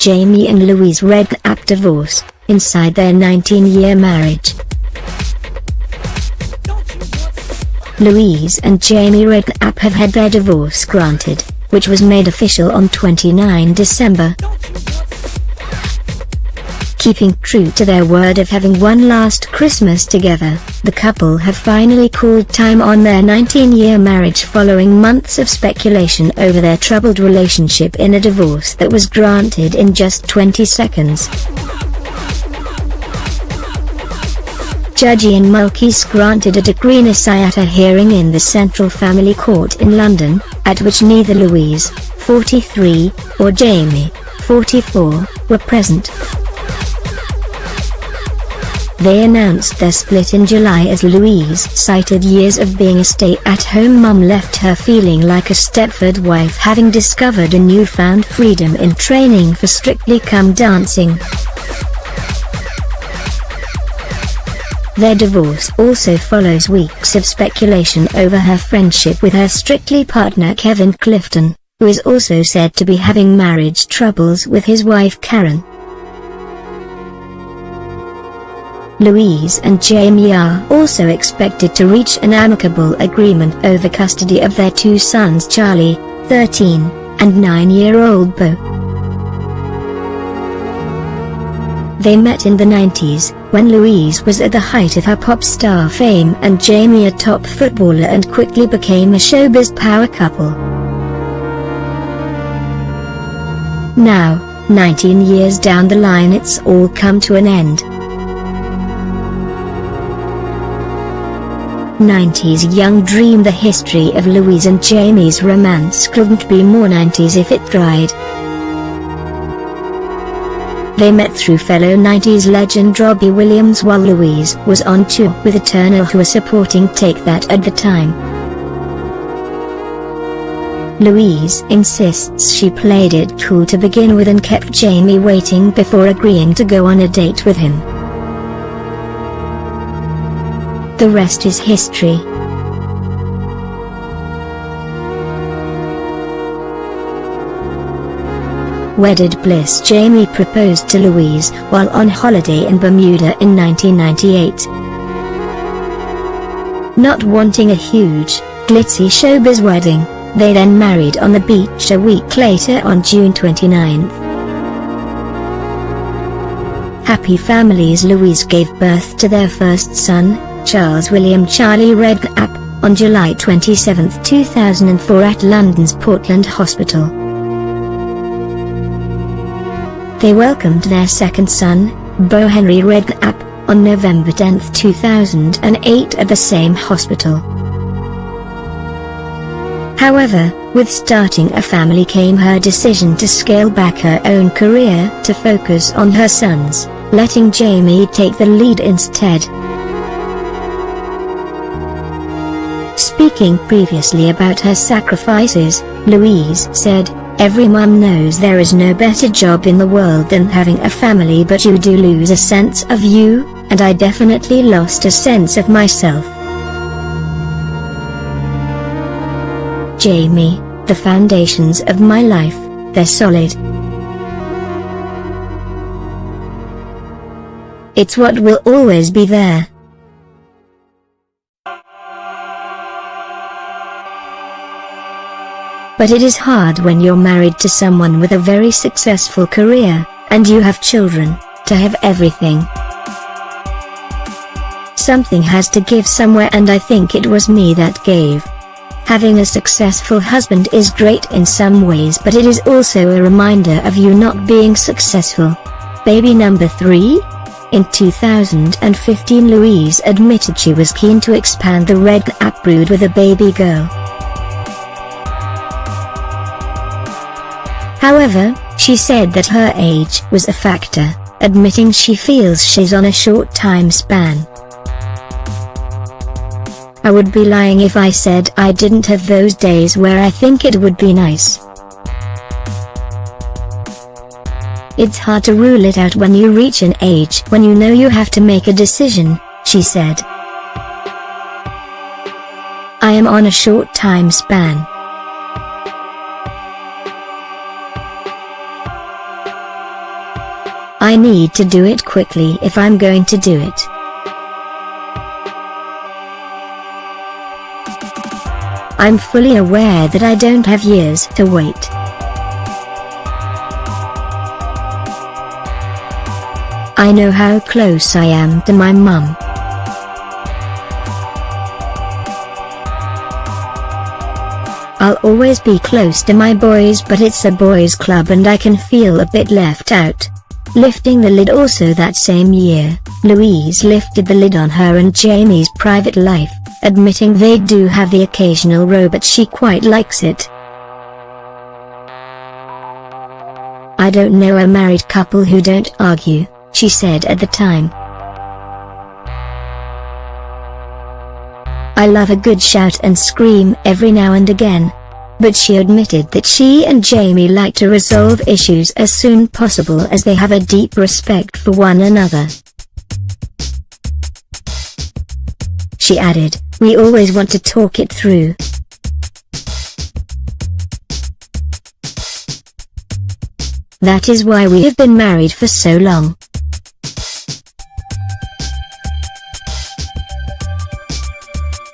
Jamie and Louise Redknapp divorce, inside their 19-year marriage. Louise and Jamie Redknapp have had their divorce granted, which was made official on 29 December. Keeping true to their word of having one last Christmas together, the couple have finally called time on their 19-year marriage following months of speculation over their troubled relationship in a divorce that was granted in just 20 seconds. Judge Ian Mulcahy granted a decree at a hearing in the Central Family Court in London, at which neither Louise, 43, or Jamie, 44, were present. They announced their split in July as Louise cited years of being a stay-at-home mum left her feeling like a Stepford wife having discovered a newfound freedom in training for Strictly Come Dancing. Their divorce also follows weeks of speculation over her friendship with her Strictly partner Kevin Clifton, who is also said to be having marriage troubles with his wife Karen. Louise and Jamie are also expected to reach an amicable agreement over custody of their two sons Charlie, 13, and 9-year-old Beau. They met in the 90s, when Louise was at the height of her pop star fame and Jamie a top footballer, and quickly became a showbiz power couple. Now, 19 years down the line, it's all come to an end. 90s young dream. The history of Louise and Jamie's romance couldn't be more 90s if it tried. They met through fellow 90s legend Robbie Williams while Louise was on tour with Eternal, who was supporting Take That at the time. Louise insists she played it cool to begin with and kept Jamie waiting before agreeing to go on a date with him. The rest is history. Wedded bliss. Jamie proposed to Louise while on holiday in Bermuda in 1998. Not wanting a huge, glitzy showbiz wedding, they then married on the beach a week later on June 29. Happy families. Louise gave birth to their first son, Charles William Charlie Redknapp, on July 27, 2004 at London's Portland Hospital. They welcomed their second son, Beau Henry Redknapp, on November 10, 2008 at the same hospital. However, with starting a family came her decision to scale back her own career to focus on her sons, letting Jamie take the lead instead. Speaking previously about her sacrifices, Louise said, "Every mum knows there is no better job in the world than having a family, but you do lose a sense of you, and I definitely lost a sense of myself." Jamie, the foundations of my life, they're solid. It's what will always be there. But it is hard when you're married to someone with a very successful career, and you have children, to have everything. Something has to give somewhere, and I think it was me that gave. Having a successful husband is great in some ways, but it is also a reminder of you not being successful. Baby number 3? In 2015, Louise admitted she was keen to expand the Redknapp brood with a baby girl. However, she said that her age was a factor, admitting she feels she's on a short time span. "I would be lying if I said I didn't have those days where I think it would be nice. It's hard to rule it out when you reach an age when you know you have to make a decision," she said. "I am on a short time span. I need to do it quickly if I'm going to do it. I'm fully aware that I don't have years to wait. I know how close I am to my mum. I'll always be close to my boys, but it's a boys' club and I can feel a bit left out. Lifting the lid. Also that same year, Louise lifted the lid on her and Jamie's private life, admitting they do have the occasional row but she quite likes it. "I don't know a married couple who don't argue," she said at the time. "I love a good shout and scream every now and again." But she admitted that she and Jamie like to resolve issues as soon possible as they have a deep respect for one another. She added, "We always want to talk it through. That is why we have been married for so long."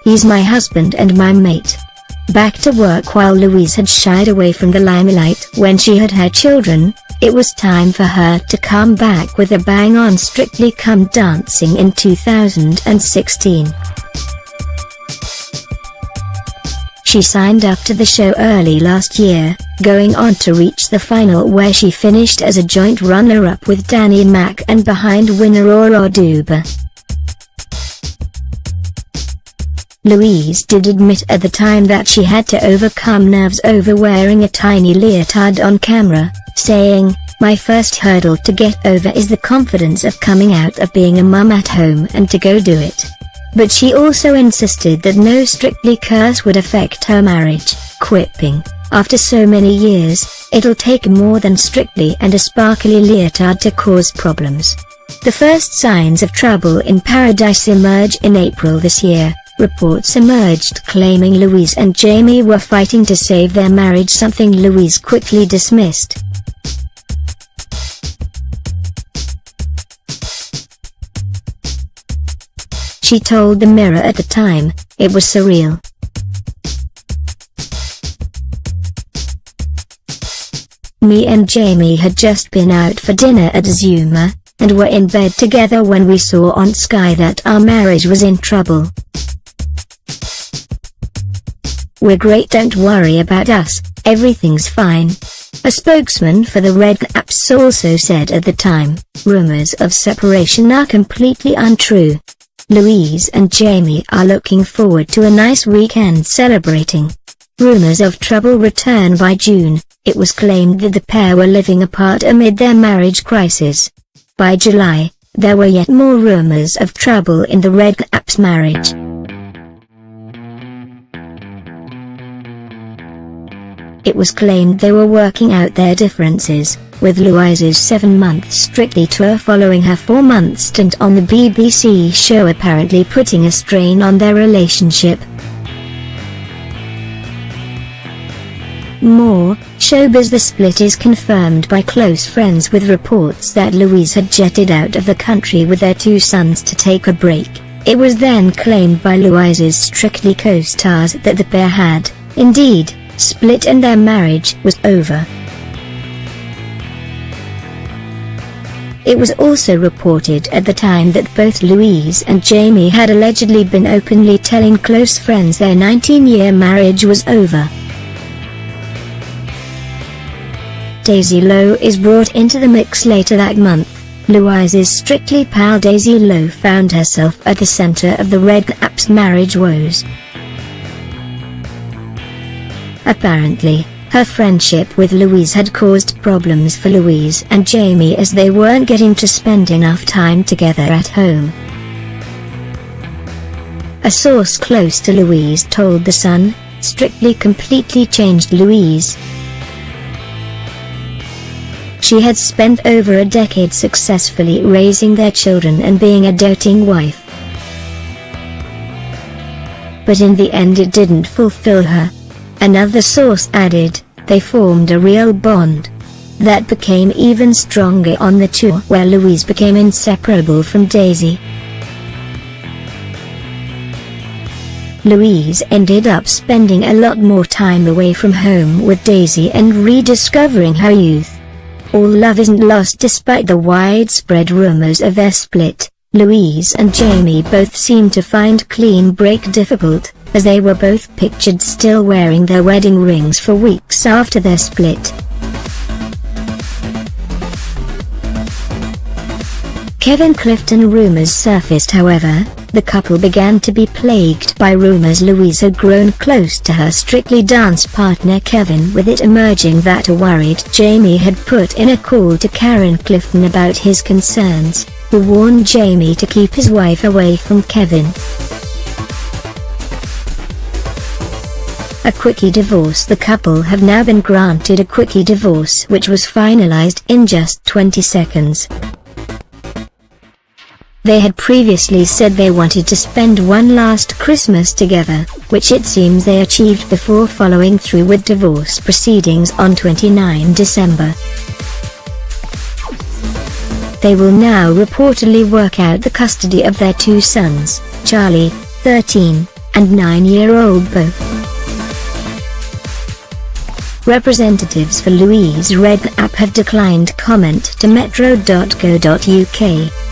"He's my husband and my mate." Back to work. While Louise had shied away from the limelight when she had her children, it was time for her to come back with a bang on Strictly Come Dancing in 2016. She signed up to the show early last year, going on to reach the final where she finished as a joint runner-up with Danny Mac and behind winner Aura Duba. Louise did admit at the time that she had to overcome nerves over wearing a tiny leotard on camera, saying, "My first hurdle to get over is the confidence of coming out of being a mum at home and to go do it." But she also insisted that no Strictly curse would affect her marriage, quipping, "After so many years, it'll take more than Strictly and a sparkly leotard to cause problems." The first signs of trouble in paradise emerge in April this year. Reports emerged claiming Louise and Jamie were fighting to save their marriage, something Louise quickly dismissed. She told the Mirror at the time, "It was surreal. Me and Jamie had just been out for dinner at Zuma, and were in bed together when we saw on Sky that our marriage was in trouble. We're great, don't worry about us, everything's fine." A spokesman for the Redknapps also said at the time, "Rumors of separation are completely untrue. Louise and Jamie are looking forward to a nice weekend celebrating." Rumors of trouble return by June. It was claimed that the pair were living apart amid their marriage crisis. By July, there were yet more rumors of trouble in the Redknapps' marriage. It was claimed they were working out their differences, with Louise's 7-month Strictly tour following her 4-month stint on the BBC show apparently putting a strain on their relationship. More showbiz. The split is confirmed by close friends, with reports that Louise had jetted out of the country with their 2 sons to take a break. It was then claimed by Louise's Strictly co-stars that the pair had, indeed, split and their marriage was over. It was also reported at the time that both Louise and Jamie had allegedly been openly telling close friends their 19-year marriage was over. Daisy Lowe is brought into the mix later that month. Louise's Strictly pal Daisy Lowe found herself at the center of the Redknapps' marriage woes. Apparently, her friendship with Louise had caused problems for Louise and Jamie as they weren't getting to spend enough time together at home. A source close to Louise told The Sun, "Strictly completely changed Louise. She had spent over a decade successfully raising their children and being a doting wife. But in the end it didn't fulfill her." Another source added, "They formed a real bond. that became even stronger on the tour where Louise became inseparable from Daisy. Louise ended up spending a lot more time away from home with Daisy and rediscovering her youth. All love isn't lost despite the widespread rumors of their split. Louise and Jamie both seemed to find clean break difficult, as they were both pictured still wearing their wedding rings for weeks after their split. Kevin Clifton rumors surfaced. However, the couple began to be plagued by rumors Louise had grown close to her Strictly Dance partner Kevin, with it emerging that a worried Jamie had put in a call to Karen Clifton about his concerns, who warned Jamie to keep his wife away from Kevin. A quickie divorce. The couple have now been granted a quickie divorce which was finalized in just 20 seconds. They had previously said they wanted to spend one last Christmas together, which it seems they achieved before following through with divorce proceedings on 29 December. They will now reportedly work out the custody of their two sons, Charlie, 13, and 9-year-old both. Representatives for Louise Redknapp have declined comment to metro.co.uk.